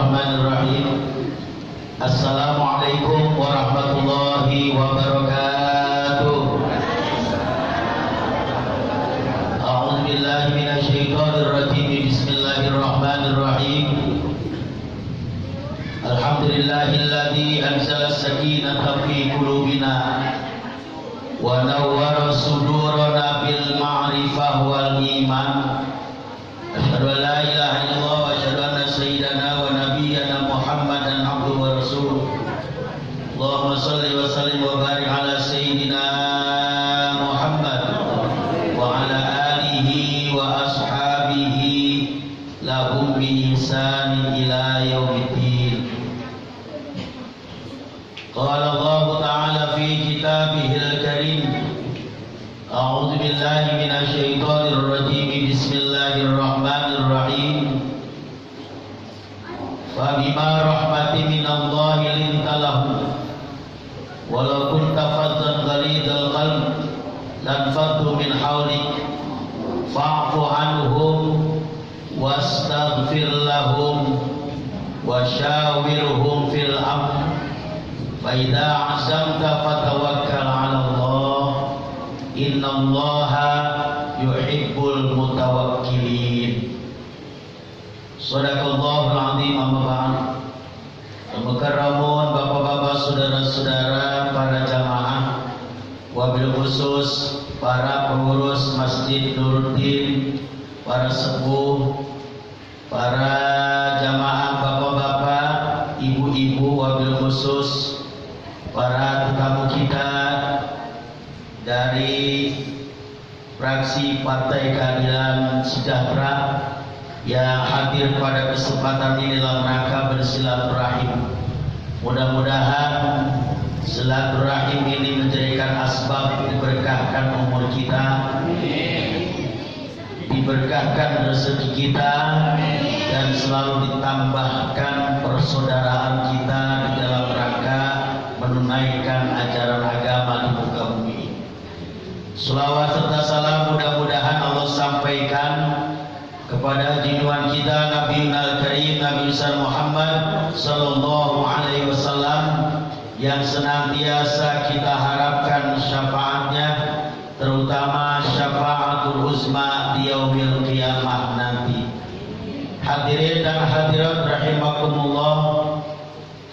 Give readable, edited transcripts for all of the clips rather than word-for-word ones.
Bismillahirrahmanirrahim. Assalamualaikum warahmatullahi wabarakatuh. A'udzu billahi minasyaitonir rajim. Bismillahirrahmanirrahim. Alhamdulillahilladzi anzala as-sakinata fi qulubina wa nawwara sudurana bil ma'rifah wal iman. Asyhadu an la ilaha illallah wa asyhadu anna sayyidana wa nabiyyana Muhammadan abduhu wa rasuluh. Allahumma shalli wa sallim wa barik ala sayyidina Muhammad wa ala alihi wa ashabihi lahum bi ihsan ila yaumiddin. Qala Allah ta'ala fi kitabihil karim. A'udzu billahi minasy syaithanir rajim. Bismillahirrahmanirrahim. Fa bima rahmatin minallahi linta lahum walau kunta faddan ghalidal qalb lan faddu min hawlik fa'fu anhum wastaghfir lahum wa syawirhum fil amr fa idza 'azamta fatawakkal 'ala Allah innallaha yuhibbul mutawakkilin. Shadaqallahul azim. Amma ba'd. Mukarramun bapak-bapak, saudara-saudara, para jamaah, wabil khusus para pengurus Masjid Nuruddin, para sepuh, para jamaah bapak-bapak, ibu-ibu, wabil khusus para tetamu kita dari fraksi Partai Keadilan Sejahtera yang hadir pada kesempatan ini dalam rangka bersilaturahim. Mudah-mudahan silaturahim ini menjadikan asbab diberkahkan umur kita, diberkahkan rezeki kita, dan selalu ditambahkan persaudaraan kita di dalam rangka menunaikan ajaran agama di muka bumi. Selawat serta salam mudah-mudahan Allah sampaikan kepada junjungan kita Nabi Al-Karim Nabi Muhammad sallallahu alaihi wasallam yang senantiasa kita harapkan syafaatnya, terutama syafaatul uzma di yaumil qiyamah nanti. Hadirin dan hadirat rahimakumullah,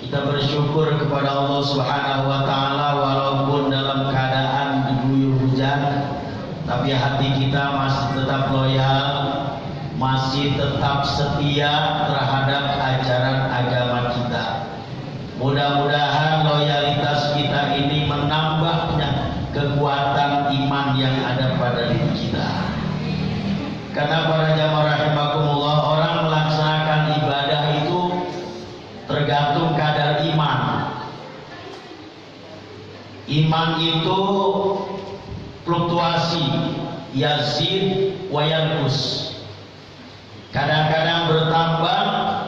kita bersyukur kepada Allah Subhanahu wa taala walaupun dalam keadaan diguyur hujan, tapi hati kita masih tetap loyal, masih tetap setia terhadap ajaran agama kita. Mudah-mudahan loyalitas kita ini menambahnya kekuatan iman yang ada pada diri kita. Karena para jamaah rahimakumullah, orang melaksanakan ibadah itu tergantung kadar iman. Iman itu fluktuasi, yazid wa yanqus. Kadang-kadang bertambah,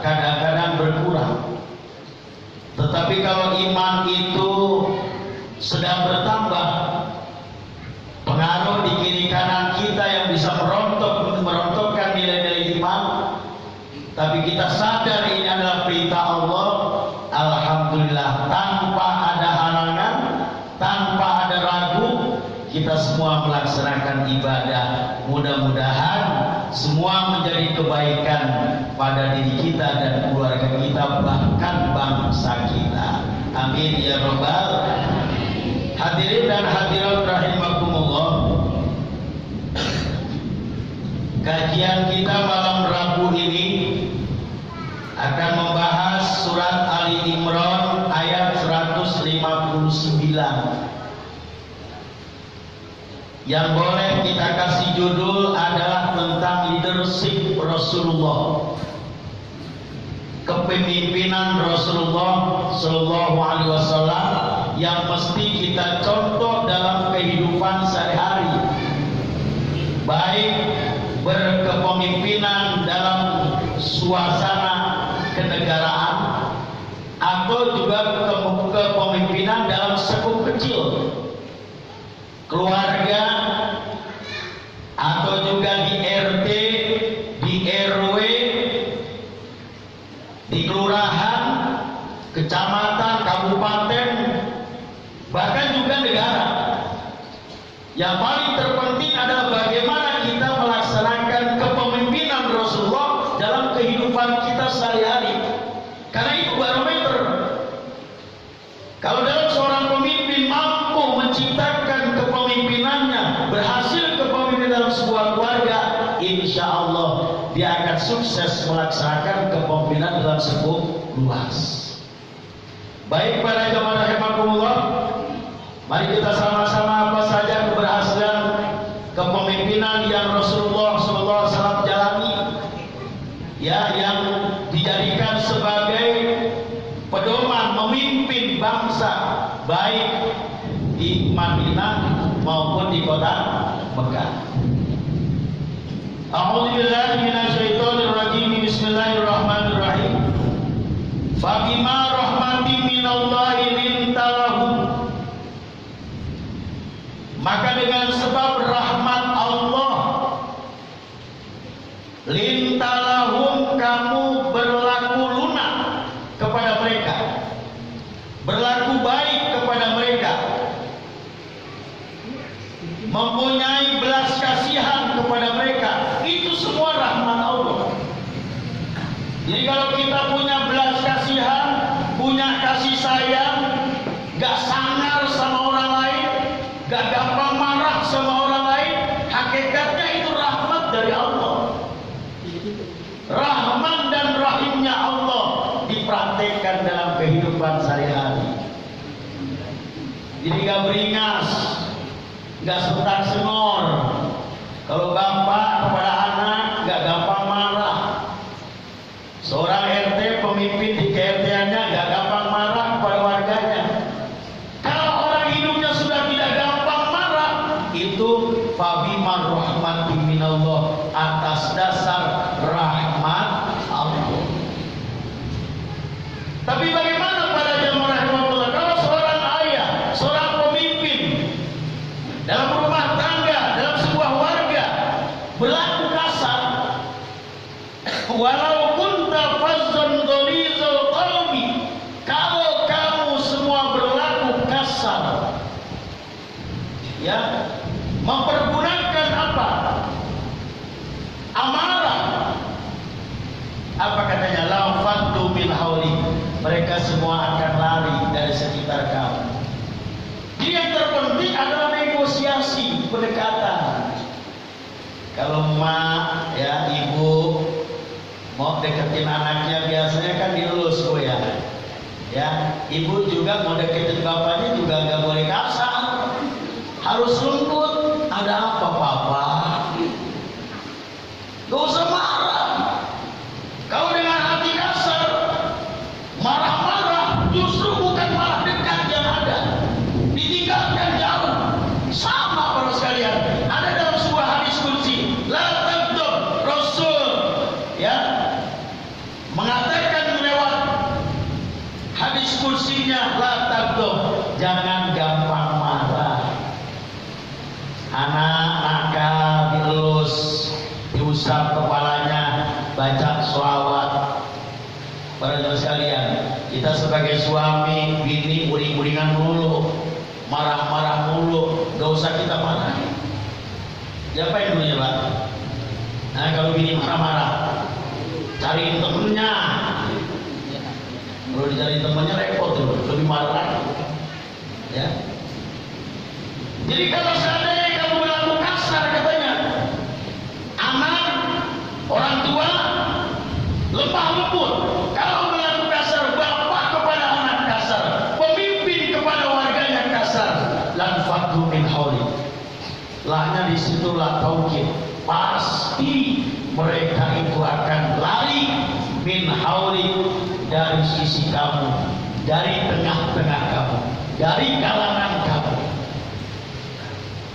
kadang-kadang berkurang. Tetapi kalau iman itu sedang bertambah, pengaruh di kiri kanan kita yang bisa merontokkan nilai-nilai iman, tapi kita sadar ini adalah perintah Allah, alhamdulillah, tanpa ada halangan, tanpa ada ragu, kita semua melaksanakan ibadah. Mudah-mudahan semua menjadi kebaikan pada diri kita dan keluarga kita, bahkan bangsa kita. Amin ya rabbal alamin. Hadirin dan hadirat rahimakumullah, kajian kita malam Rabu ini akan membahas surat Ali Imran ayat 159 yang boleh kita kasih judul adalah tentang leadership Rasulullah, kepemimpinan Rasulullah Sallallahu Alaihi Wasallam yang mesti kita contoh dalam kehidupan sehari-hari, baik berkepemimpinan dalam suasana kenegaraan atau juga kepemimpinan dalam skup kecil, keluarga, atau juga di RT, di RW, di kelurahan kecamatan, kabupaten, bahkan juga negara. Yang paling terpenting adalah bagaimana kita melaksanakan kepemimpinan Rasulullah dalam kehidupan kita sehari-hari. Karena itu barometer. Kalau dalam seorang pemimpin mampu menciptakan kepemimpinannya, berhasil kepemimpinan dalam sebuah keluarga, insya Allah dia akan sukses melaksanakan kepemimpinan dalam sebuah luas. Baik para jamaah rahimakumullah, mari kita sama-sama apa saja keberhasilan kepemimpinan yang Rasulullah SAW jalani, ya, yang dijadikan sebagai pedoman memimpin bangsa baik di Madinah maupun di kota Mekah. A'udzubillahi minasyaitonirrajim. Bismillahirrahmanirrahim. Fabima rahmatin minallahi lintalahum, maka dengan sebab rahmat Allah, lintalahum, kamu berlaku lunak kepada mereka, berlaku baik kepada mereka, mempunyai belas kasihan kepada mereka. Itu semua rahmat Allah. Jadi kalau kita punya belas kasihan, punya kasih sayang, gak sangar sama orang lain, gak gampang marah sama orang lain, hakikatnya itu rahmat dari Allah. Rahman dan rahimnya Allah dipraktekkan dalam kehidupan sehari-hari. Jadi gak beringas, gak sentak senor. Kalau bapak kepada anak gak gampang marah. Seorang RT pemimpin di KRT-nya gak gampang marah kepada warganya. Kalau orang hidupnya sudah tidak gampang marah, itu fabima rahmatin minallah, atas dasar rahmat Allah. Tapi bagaimana pada jamaah rahmatullah kalau seorang ayah, seorang pemimpin dalam rumah tangga, dalam sebuah warga berlaku kasar, walaupun tafazzan ghalidul qalbi, kalau kamu semua berlaku kasar, ya, mempergunakan apa? Amarah. Apa katanya? La faddu min hauli, mereka semua akan lari dari sekitar kamu. Jadi yang terpenting adalah negosiasi, pendekatan. Kalau emak, ya, ibu mau deketin anaknya, biasanya kan dilus, ya. Ibu juga mau deketin bapaknya juga nggak boleh kasar, harus lembut. Ada apa papa? Gak usah marah. Kau dengan hati kasar, marah-marah, justru bukan malah dekat yang ada, ditinggalkan jauh. Sama para sekalian, ada dalam sebuah hadis qudsi, la taghdab, Rasul, ya, mengatakan lewat hadis qudsinya, la taghdab, jangan gampang marah. Anak nakal dielus, diusap kepalanya, baca sholawat. Para jemaah sekalian, kita sebagai suami, bini uring-uringan mulu, marah-marah mulu, gak usah kita marah. Siapa dulunya, Pak? Nah, kalau bini marah-marah, cariin temennya. Kalau dicari temennya repot tuh, lebih marah lagi. Ya. Jadi kalau seandainya kamu berlaku kasar, katanya, anak, orang tua, lemah lembut. Kalau berlaku kasar, bapak kepada anak kasar, pemimpin kepada warganya kasar, lan faddu min hauli, lahnya disitulah tauhid. Pasti mereka itu akan lari min hauli, dari sisi kamu, dari tengah-tengah kamu, dari kalangan kamu.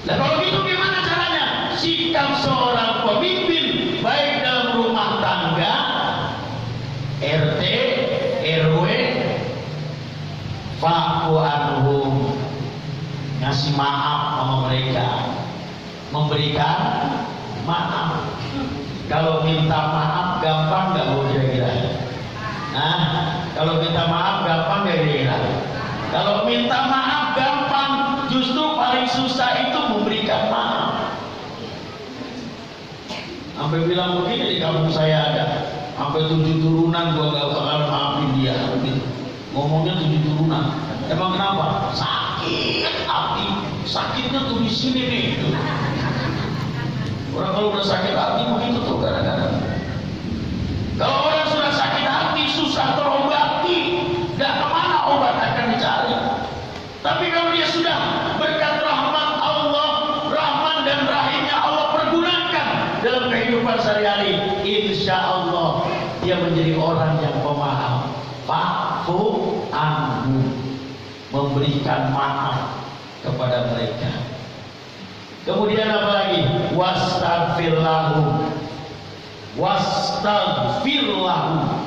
Nah, kalau gitu gimana caranya? Sikap seorang pemimpin baik dalam rumah tangga, RT, RW, fa'fu anhum, ngasih maaf sama mereka, memberikan maaf. Kalau minta maaf gampang nggak, Bu, kira-kira? Nah, kalau minta maaf gampang Kalau minta maaf gampang, justru paling susah itu memberikan maaf. Sampai bilang begini di kampung saya ada, sampai 7 turunan gua gak bakal maafin dia. Gitu. Ngomongnya 7 turunan. Emang kenapa? Sakit hati. Sakitnya tuh di sini nih. Orang kalau udah sakit hati begitu tuh kadang-kadang. Kalau orang sudah sakit hati susah terobati, gak kemana obat akan dicari. Tapi kalau dia sudah berkat rahmat Allah, Rahman dan Rahimnya Allah pergunakan dalam kehidupan sehari-hari, insya Allah dia menjadi orang yang pemaaf. Fa'fu anhu, memberikan maaf kepada mereka. Kemudian apa lagi? Wastaghfir lahum, wastaghfir lahum,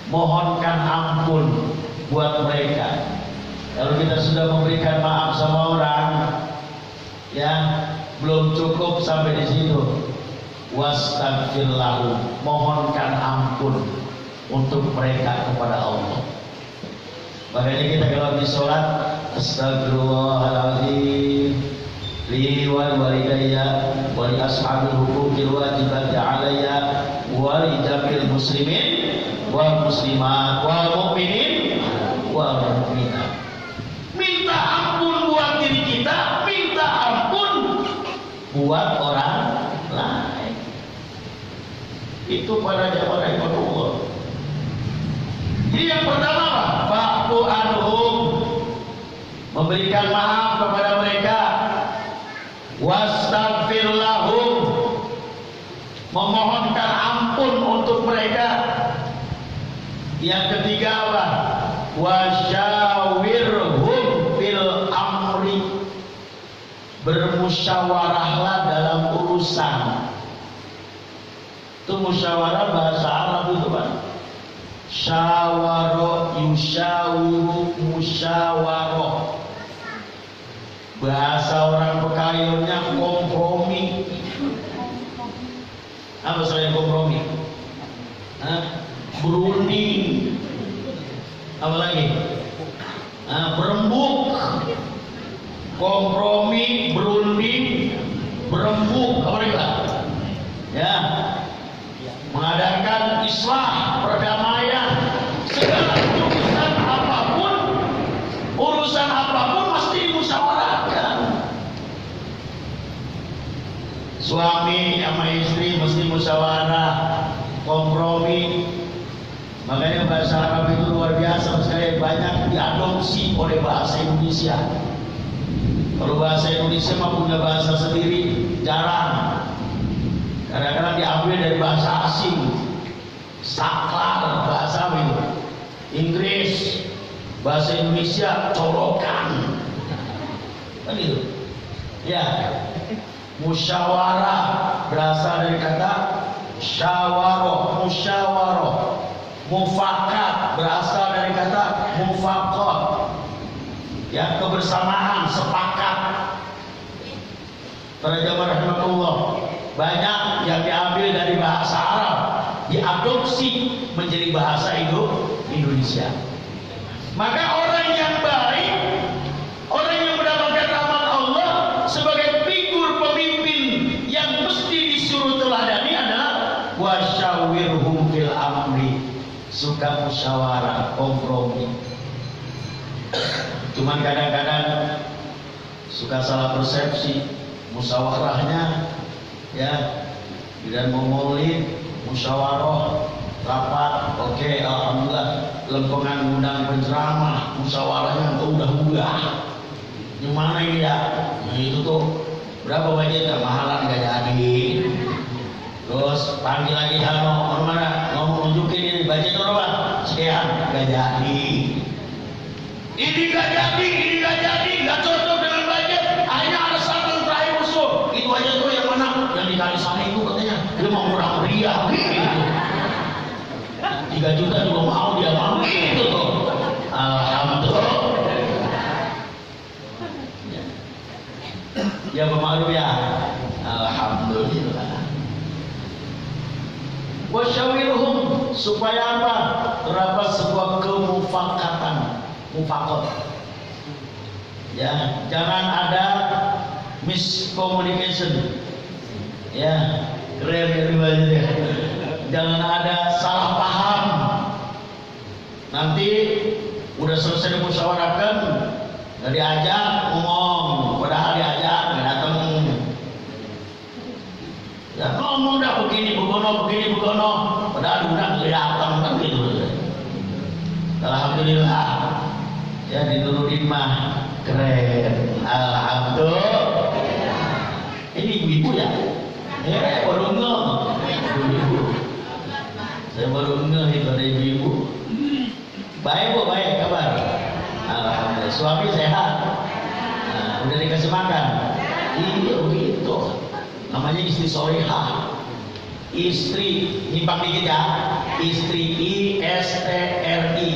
mohonkan ampun buat mereka. Kalau kita sudah memberikan maaf sama orang, ya belum cukup sampai di situ. Wastaghfir lahum, mohonkan ampun untuk mereka kepada Allah. Makanya kita kalau di sholat, astagfirullahaladzim li wal walidayya wa li ashabil huquqil wajibati alayya wa li jamil muslimin wal muslimat wal mu'minin wal mu'minat. Minta ampun buat diri kita, minta ampun buat orang lain. Itu pada jamaah Allah. Jadi yang pertama apa? Fa'fu anhum, memberikan maaf kepada mereka. Wastaghfir lahum, memohonkan ampun untuk mereka. Yang ketiga apa? Wasyawirhum fil amri, bermusyawarahlah dalam urusan. Itu musyawarah bahasa Arab itu Pak. Syawaro yusyawiru musyawaro. Bahasa orang Pekayunnya kompromi. Apa selain kompromi? Berunding. Apa lagi? Berembuk. Kompromi, berunding, berembuk. Apa lagi Pak? Ya, mengadakan islah, perdamaian, segala urusan apapun mesti dimusyawarahkan. Suami sama istri mesti musyawarah, kompromi. Makanya bahasa Arab itu luar biasa sekali, banyak diadopsi oleh bahasa Indonesia. Kalau bahasa Indonesia mah punya bahasa sendiri jarang. Kadang-kadang diambil dari bahasa asing. Saklar bahasa itu. Inggris, bahasa Indonesia colokan. Kan itu. Ya. Musyawarah berasal dari kata syawaroh, musyawaroh. Mufakat berasal dari kata mufakot. Ya, kebersamaan, sepakat. Para jamaah rahimakumullah, banyak yang diambil dari bahasa Arab, diadopsi menjadi bahasa Indonesia. Maka orang yang baik, orang yang mendapatkan rahmat Allah sebagai figur pemimpin yang mesti disuruh teladani adalah wasyawirhum fil amri, suka musyawarah, kompromi. Cuman kadang-kadang suka salah persepsi. Musyawarahnya ya, dan memulih musyawarah rapat, oke, alhamdulillah, lempengan undang penceramah, musyawarahnya udah gimana ini ya? Nah, itu tuh berapa budgetnya, mahalan gak jadi. Terus panggil lagi Hano, mana ngomong nunjukin ini budget berapa? Sekian, gak jadi. Ini gak jadi, gak cocok dengan budget. Akhirnya ada satu terakhir usul. Itu aja tuh yang mana? Yang dikali sana itu katanya dia mau murah meriah gitu. 3 juta juga mau, dia mau gitu tuh. Alhamdulillah. Ya pemalu ya. Alhamdulillah. Wasyawirhum, supaya apa? Terdapat sebuah kemufakatan, mufakot. Ya, jangan ada miscommunication. Ya, keren ya riwayatnya. Jangan ada salah paham. Nanti udah selesai dimusyawarahkan, nggak diajak ngomong, padahal diajak nggak datang. Ya ngomong dah begini begono, padahal udah nggak datang kan gitu. Alhamdulillah, ya diturunin mah keren. Alhamdulillah. Ini ibu-ibu ya? Baru ngeh. Ibu-ibu. Saya baru ngeh itu ada ibu-ibu. Baik Bu, baik kabar. Alhamdulillah. Suami sehat. Nah, udah dikasih makan. Iya begitu. Namanya istri solehah. Istri, nyimpang dikit ya. Istri ISTRI.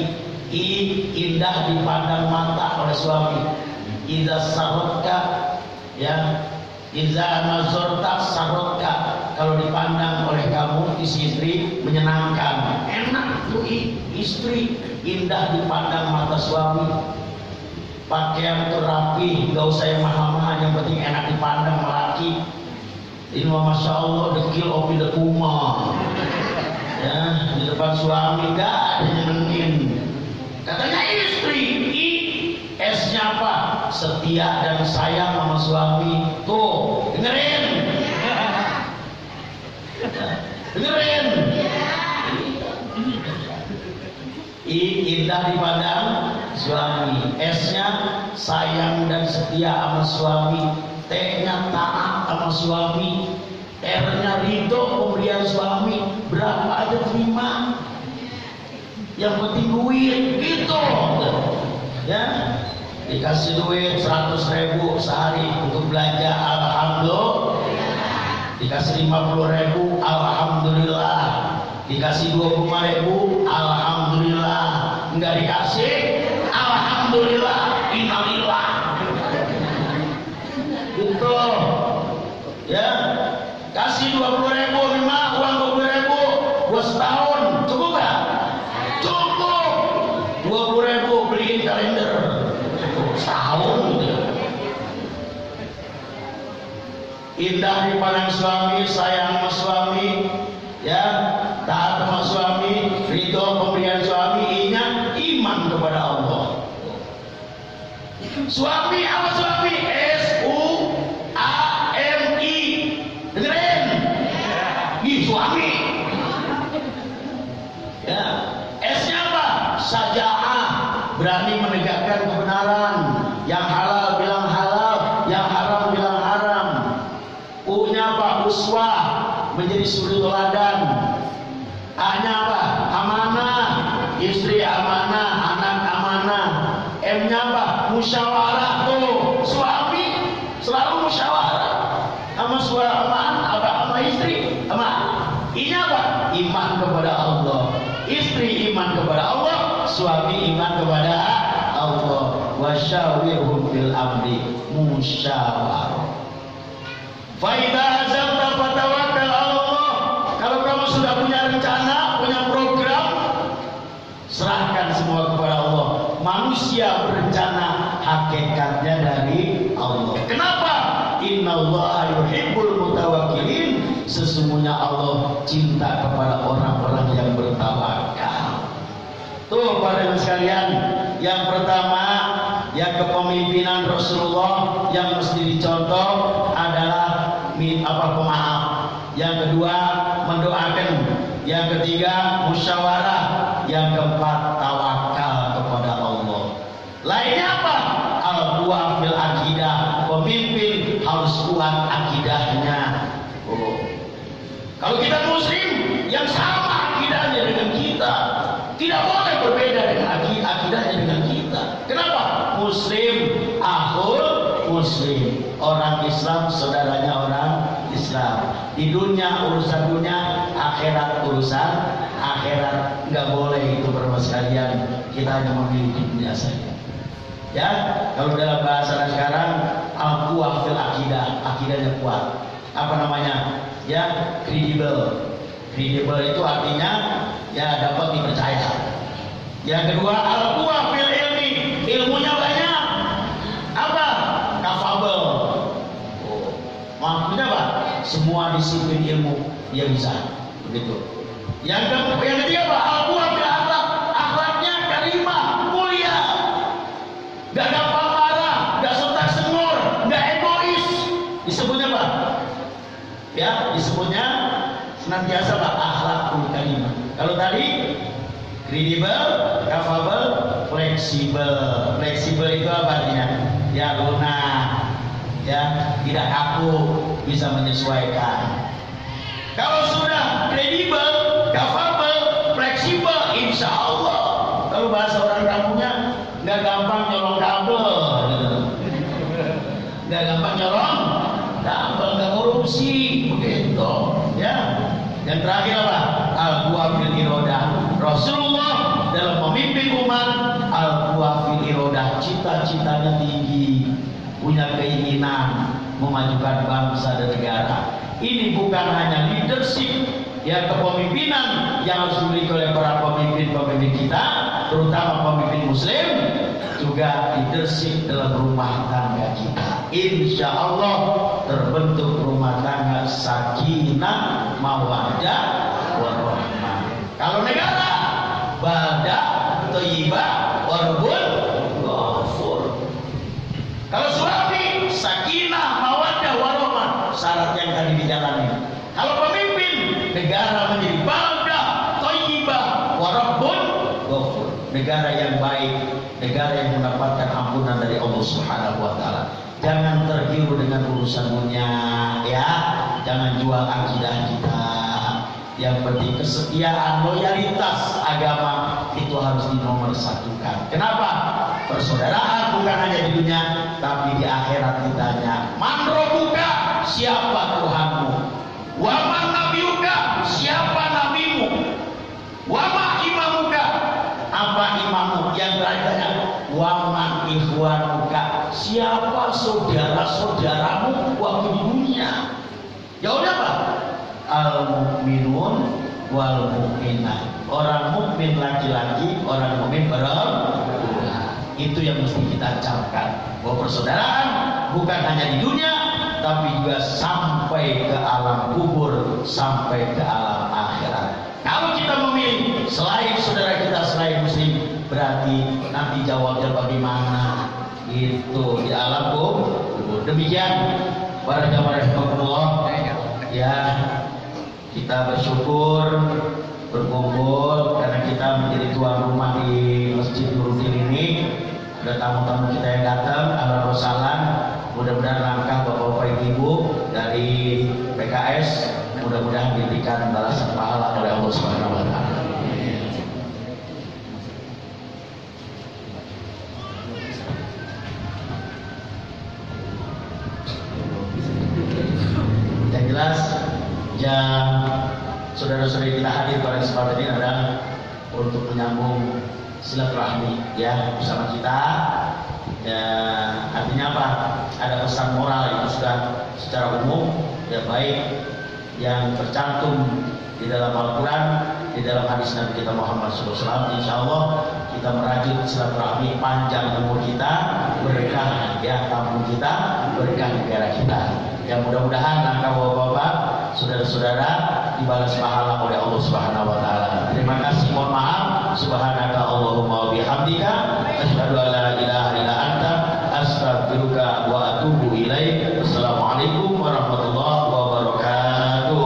Indah dipandang mata oleh suami. Iza sarotka, ya. Iza nazorta sarotka. Kalau dipandang oleh kamu istri menyenangkan, enak tuh istri. Indah dipandang mata suami. Pakaian tuh rapi, gak usah yang mahal-mahal, yang penting enak dipandang laki. Ini mah masya Allah dekil opi dekuma. Ya di depan suami gak ada nyenengin. Katanya istri, S-nya apa? Setia dan sayang sama suami. Tuh dengerin, dengerin. Indah dipandang suami. S-nya sayang dan setia sama suami. T-nya taat sama suami. R-nya ridho pemberian suami. Berapa aja terima, yang penting duit gitu. Ya, dikasih duit 100.000 sehari untuk belanja, alhamdulillah. Dikasih 50.000, alhamdulillah. Dikasih 25.000, alhamdulillah. Enggak dikasih, alhamdulillah, innalillah. Gitu. Ya, kasih 20.000 lima, uang 20.000 buat setahun, cukup gak? Cukup. 20.000 beliin kalender setahun gitu. Indah dipandang suami, sayang sama suami, ya, taat sama suami, ridho pemberian suami, inya iman kepada Allah. Suami apa suami? SUAMI. Dengerin. Ih, suami. Ya, S-nya apa? Saja'ah, berani menegakkan kebenaran. Yang halal bilang halal, yang haram bilang haram. U-nya apa? Uswah, menjadi suri teladan. A-nya apa? Amanah, istri amanah, anak amanah. M-nya apa? Musyawarah. Tuh suami selalu musyawarah sama suami, sama istri, sama. I-nya apa? Iman kepada Allah. Istri iman kepada Allah, suami iman kepada Allah. Wasyawirhum fil amri, musyawarah. Fa idza azamta fatawakkal Allah. Kalau kamu sudah punya rencana, punya program, serahkan semua kepada Allah. Manusia berencana, hakikatnya dari Allah. Kenapa? Innallaha yuhibbul mutawakkilin. Sesungguhnya Allah cinta kepada orang-orang yang bertawakal. Tuh para sekalian, yang pertama, yang kepemimpinan Rasulullah yang mesti dicontoh adalah pemaaf. Yang kedua, mendoakan. Yang ketiga, musyawarah. Yang keempat, tawakal kepada Allah. Lainnya apa? Al-quwa fil akidah. Pemimpin harus kuat akidahnya. Kalau kita muslim yang sama akidahnya dengan kita, tidak boleh berbeda dengan akidahnya dengan kita. Kenapa? Muslim akhul muslim. Orang Islam saudaranya orang Islam. Di dunia urusan dunia, akhirat urusan akhirat. Nggak boleh itu berdua sekalian. Kita hanya memiliki dunia saja. Ya, kalau dalam bahasa sekarang, al-quwa fil akidah, akidahnya kuat. Apa namanya? Ya, kredibel. Kredibel itu artinya ya dapat dipercaya. Yang kedua, al-quwa fil ilmi, ilmunya banyak. Apa semua disiplin ilmu dia bisa. Begitu. Yang ketiga apa? Al-Quran bil akhlak. Akhlaknya karimah, mulia. Gak gampang marah, gak sontak sengur, gak egois. Disebutnya apa? Ya, disebutnya senantiasa apa? Akhlakul karimah. Kalau tadi kredibel, capable, fleksibel. Fleksibel itu apa artinya? Ya lunak, ya tidak kaku, bisa menyesuaikan. Kalau sudah kredibel, capable, fleksibel, insya Allah. Kalau bahasa orang kampungnya, nggak gampang nyolong kabel, gitu. Nggak gampang nyolong kabel, nggak korupsi, begitu. Ya. Yang terakhir apa? Al-Quwa fil irodah. Rasulullah dalam memimpin umat, Al-Quwa fil irodah, cita-citanya tinggi, punya keinginan memajukan bangsa dan negara. Ini bukan hanya leadership, ya, kepemimpinan yang harus dimiliki oleh para pemimpin-pemimpin kita, terutama pemimpin muslim, juga leadership dalam rumah tangga kita. Insya Allah terbentuk rumah tangga sakinah, mawaddah, warahmah. Kalau negara, baldah, thayyibah, warbun, ghafur. Kalau suami, sakinah, mawaddah, warahmah, syarat yang tadi dijalani. Kalau pemimpin, negara menjadi baldah, thayyibah, warbun, ghafur. Negara yang baik, negara yang mendapatkan ampunan dari Allah Subhanahu wa taala. Jangan tergiur dengan urusan dunia, ya. Jangan jual akidah kita. Yang penting kesetiaan, loyalitas agama itu harus dinomorsatukan. Kenapa? Persaudaraan bukan hanya di dunia, tapi di akhirat ditanya, man rabbuka, siapa Tuhanmu? Wa man nabiyuka, siapa nabimu? Wa ma imamuka, apa imammu? Yang terakhirnya, wa man ikhwanuka, siapa saudara-saudaramu waktu di dunia? Jawabnya apa? Al-mu'minun wal mu'minat. Orang mukmin laki-laki, orang mukmin perempuan. Itu yang mesti kita camkan, bahwa persaudaraan bukan hanya di dunia, tapi juga sampai ke alam kubur, sampai ke alam akhirat. Kalau kita memilih selain saudara kita, selain muslim, berarti nanti jawabnya bagaimana? Itu di alam kubur. Demikian para jamaah rahimakumullah, ya, kita bersyukur berkumpul karena kita menjadi tuan rumah di Masjid Nurudin ini. Ada tamu-tamu kita yang datang, ahlan wa sahlan. Mudah-mudahan langkah Bapak-bapak Ibu dari PKS mudah-mudahan diberikan balasan pahala oleh Allah Subhanahu wa taala. Yang jelas, yang saudara-saudari kita hadir pada kesempatan ini adalah untuk menyambung silaturahmi, ya, bersama kita. Ya, artinya apa? Ada pesan moral itu sudah secara umum, ya, baik yang tercantum di dalam Al-Quran, di dalam hadis Nabi kita Muhammad SAW. Insya Allah kita merajut silaturahmi, panjang umur kita, berkah, ya, kampung kita, berkah negara kita. Yang mudah-mudahan langkah bapak-bapak, saudara-saudara dibalas pahala oleh Allah Subhanahu wa taala. Terima kasih, mohon maaf. Subhanaka Allahumma wa bihamdika, asyhadu an la ilaha illa anta, astaghfiruka wa atubu ilaik. Assalamualaikum warahmatullahi wabarakatuh.